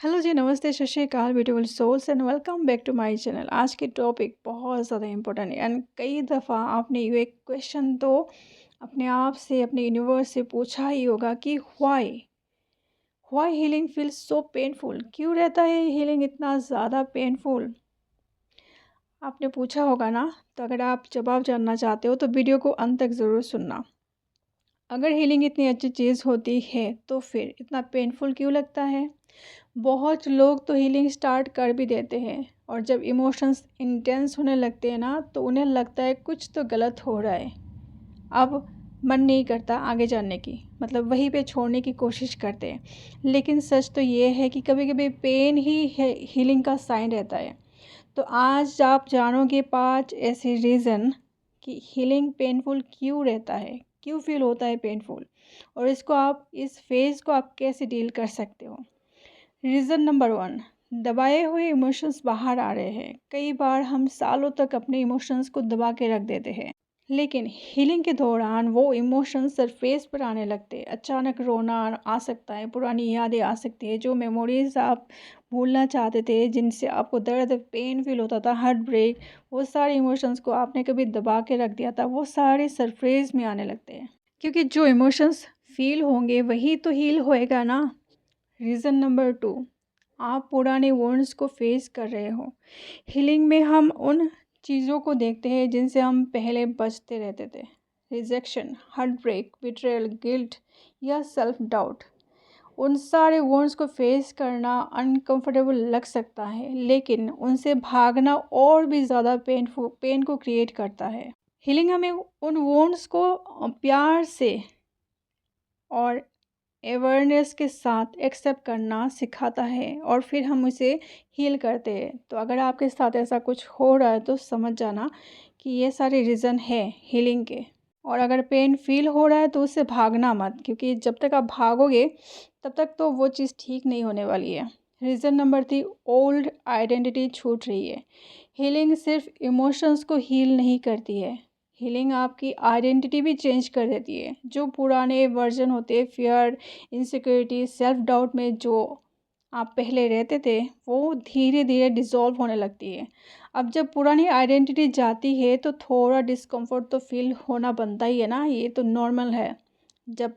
Hello जी, नमस्ते, सत श्री अकाल beautiful souls and welcome back to my channel. आज की टॉपिक बहुत ज़्यादा इंपॉर्टेंट है एंड कई दफ़ा आपने ये क्वेश्चन तो अपने आप से, अपने यूनिवर्स से पूछा ही होगा कि why why healing feels so painful. क्यों रहता है हीलिंग इतना ज़्यादा पेनफुल? आपने पूछा होगा ना। तो अगर आप जवाब जानना चाहते हो तो वीडियो को अंत तक ज़रूर सुनना। अगर हीलिंग इतनी अच्छी चीज़ होती है तो फिर इतना पेनफुल क्यों लगता है? बहुत लोग तो हीलिंग स्टार्ट कर भी देते हैं और जब इमोशंस इंटेंस होने लगते हैं ना तो उन्हें लगता है कुछ तो गलत हो रहा है। अब मन नहीं करता आगे जाने की, मतलब वहीं पे छोड़ने की कोशिश करते हैं। लेकिन सच तो ये है कि कभी कभी पेन ही हीलिंग का साइन रहता है। तो आज आप जानोगे 5 ऐसे रीज़न कि हीलिंग पेनफुल क्यों रहता है, क्यों फील होता है पेनफुल, और इस फेज़ को आप कैसे डील कर सकते हो। रीज़न नंबर 1, दबाए हुए इमोशंस बाहर आ रहे हैं। कई बार हम सालों तक अपने इमोशंस को दबा के रख देते हैं, लेकिन हीलिंग के दौरान वो इमोशंस सरफेस पर आने लगते हैं। अचानक रोना आ सकता है, पुरानी यादें आ सकती है, जो मेमोरीज आप भूलना चाहते थे, जिनसे आपको दर्द पेन फील होता था, हार्ट ब्रेक, वो सारे इमोशंस को आपने कभी दबा के रख दिया था, वो सारे सरफेस में आने लगते हैं। क्योंकि जो इमोशंस फील होंगे वही तो हील होएगा ना। रीज़न नंबर 2, आप पुराने वुंड्स को फेस कर रहे हो। हीलिंग में हम उन चीज़ों को देखते हैं जिनसे हम पहले बचते रहते थे। Rejection, heart break, betrayal, guilt या सेल्फ डाउट। उन सारे वुंड्स को फेस करना अनकंफर्टेबल लग सकता है, लेकिन उनसे भागना और भी ज़्यादा पेन को क्रिएट करता है। हीलिंग हमें उन वुंड्स को प्यार से और अवेयरनेस के साथ एक्सेप्ट करना सिखाता है और फिर हम उसे हील करते हैं। तो अगर आपके साथ ऐसा कुछ हो रहा है तो समझ जाना कि ये सारे रीज़न है हीलिंग के। और अगर पेन फील हो रहा है तो उससे भागना मत, क्योंकि जब तक आप भागोगे तब तक तो वो चीज़ ठीक नहीं होने वाली है। रीज़न नंबर 3, ओल्ड आइडेंटिटी छूट रही है। हीलिंग सिर्फ इमोशंस को हील नहीं करती है, हीलिंग आपकी आइडेंटिटी भी चेंज कर देती है। जो पुराने वर्जन होते हैं, फियर, इनसिक्योरिटी, सेल्फ डाउट में जो आप पहले रहते थे, वो धीरे धीरे डिसॉल्व होने लगती है। अब जब पुरानी आइडेंटिटी जाती है तो थोड़ा डिस्कम्फर्ट तो फील होना बनता ही है ना, ये तो नॉर्मल है। जब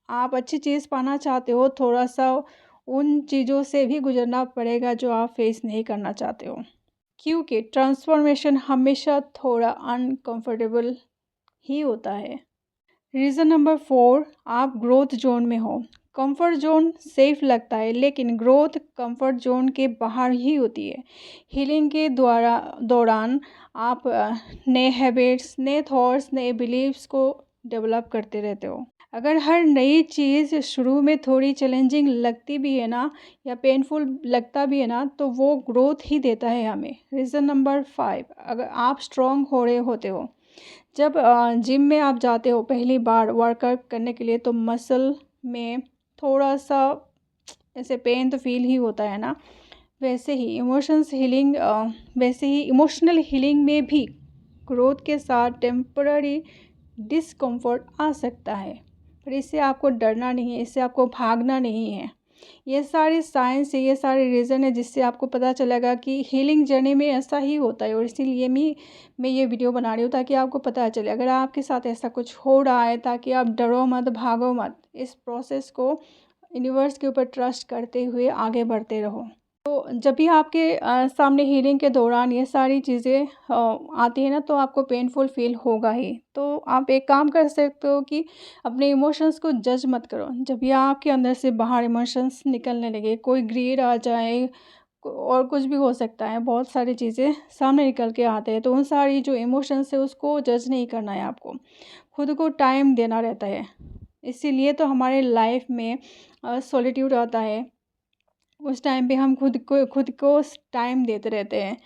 आप अच्छी चीज़ पाना चाहते हो, थोड़ा सा उन चीज़ों से भी गुजरना पड़ेगा जो आप फेस नहीं करना चाहते हो, क्योंकि ट्रांसफॉर्मेशन हमेशा थोड़ा अनकंफर्टेबल ही होता है। रीज़न नंबर 4, आप ग्रोथ जोन में हो। कंफर्ट जोन सेफ लगता है, लेकिन ग्रोथ कंफर्ट जोन के बाहर ही होती है। हीलिंग के दौरान आप नए हैबिट्स, नए थॉट्स, नए बिलीव्स को डेवलप करते रहते हो। अगर हर नई चीज़ शुरू में थोड़ी चैलेंजिंग लगती भी है ना, या पेनफुल लगता भी है ना, तो वो ग्रोथ ही देता है हमें। रीज़न नंबर 5, अगर आप स्ट्रॉन्ग हो रहे होते हो। जब जिम में आप जाते हो पहली बार वर्कआउट करने के लिए, तो मसल में थोड़ा सा ऐसे पेन तो फील ही होता है ना। वैसे ही इमोशनल हीलिंग में भी ग्रोथ के साथ टेम्पररी डिस्कम्फर्ट आ सकता है, पर इससे आपको डरना नहीं है, इससे आपको भागना नहीं है। ये सारे साइंस है, ये सारे रीज़न है जिससे आपको पता चलेगा कि हीलिंग जर्नी में ऐसा ही होता है। और इसीलिए मैं ये वीडियो बना रही हूँ ताकि आपको पता चले, अगर आपके साथ ऐसा कुछ हो रहा है, ताकि आप डरो मत, भागो मत। इस प्रोसेस को यूनिवर्स के ऊपर ट्रस्ट करते हुए आगे बढ़ते रहो। तो जब भी आपके सामने हीलिंग के दौरान ये सारी चीज़ें आती हैं ना, तो आपको पेनफुल फील होगा ही। तो आप एक काम कर सकते हो कि अपने इमोशंस को जज मत करो। जब भी आपके अंदर से बाहर इमोशंस निकलने लगे, कोई ग्रीड आ जाए और कुछ भी हो सकता है, बहुत सारी चीज़ें सामने निकल के आते हैं, तो उन सारी जो इमोशंस है उसको जज नहीं करना है आपको, खुद को टाइम देना रहता है। इसीलिए तो हमारे लाइफ में सॉलिट्यूड आता है। उस टाइम पे हम खुद को टाइम देते रहते हैं।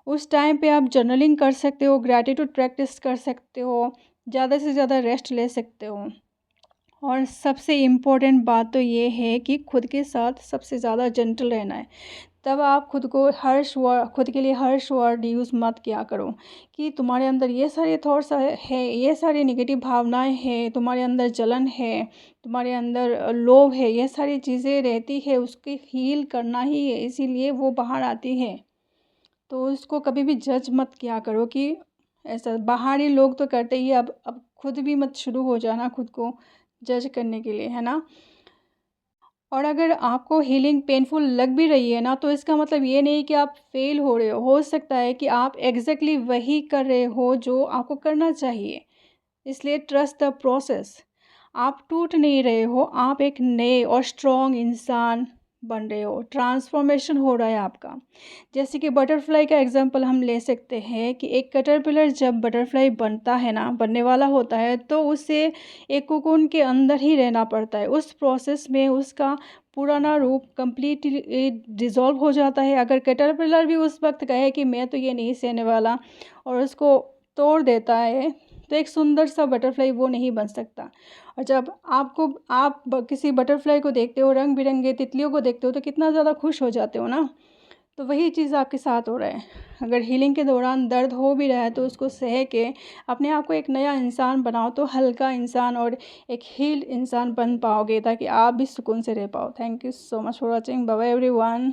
उस टाइम पे आप जर्नलिंग कर सकते हो, ग्रैटिट्यूड प्रैक्टिस कर सकते हो, ज़्यादा से ज़्यादा रेस्ट ले सकते हो। और सबसे इम्पोर्टेंट बात तो ये है कि खुद के साथ सबसे ज़्यादा जेंटल रहना है। तब आप खुद के लिए हर्ष वर्ड यूज़ मत किया करो कि तुम्हारे अंदर ये सारे थॉट्स है, ये सारी नेगेटिव भावनाएं हैं, तुम्हारे अंदर जलन है, तुम्हारे अंदर लोभ है, ये सारी चीज़ें रहती है, उसकी हील करना ही है, इसीलिए वो बाहर आती है। तो उसको कभी भी जज मत किया करो कि ऐसा बाहरी लोग तो करते ही है, अब खुद भी मत शुरू हो जाना खुद को जज करने के लिए, है ना। और अगर आपको हीलिंग पेनफुल लग भी रही है ना, तो इसका मतलब ये नहीं कि आप फेल हो सकता है कि आप एग्जैक्टली वही कर रहे हो जो आपको करना चाहिए। इसलिए ट्रस्ट द प्रोसेस। आप टूट नहीं रहे हो, आप एक नए और स्ट्रॉन्ग इंसान बन रहे हो, ट्रांसफॉर्मेशन हो रहा है आपका। जैसे कि बटरफ्लाई का एग्जांपल हम ले सकते हैं कि एक कैटरपिलर जब बटरफ्लाई बनता है ना, बनने वाला होता है, तो उसे एक कोकून के अंदर ही रहना पड़ता है। उस प्रोसेस में उसका पुराना रूप कंप्लीटली डिज़ोल्व हो जाता है। अगर कैटरपिलर भी उस वक्त कहे कि मैं तो ये नहीं सहने वाला और उसको तोड़ देता है, तो एक सुंदर सा बटरफ्लाई वो नहीं बन सकता। और जब किसी बटरफ्लाई को देखते हो, रंग बिरंगे तितलियों को देखते हो, तो कितना ज़्यादा खुश हो जाते हो ना। तो वही चीज़ आपके साथ हो रहा है। अगर हीलिंग के दौरान दर्द हो भी रहा है तो उसको सह के अपने आप को एक नया इंसान बनाओ, तो हल्का इंसान और एक हील्ड इंसान बन पाओगे, ताकि आप भी सुकून से रह पाओ। Thank you so much for watching. Bye bye everyone.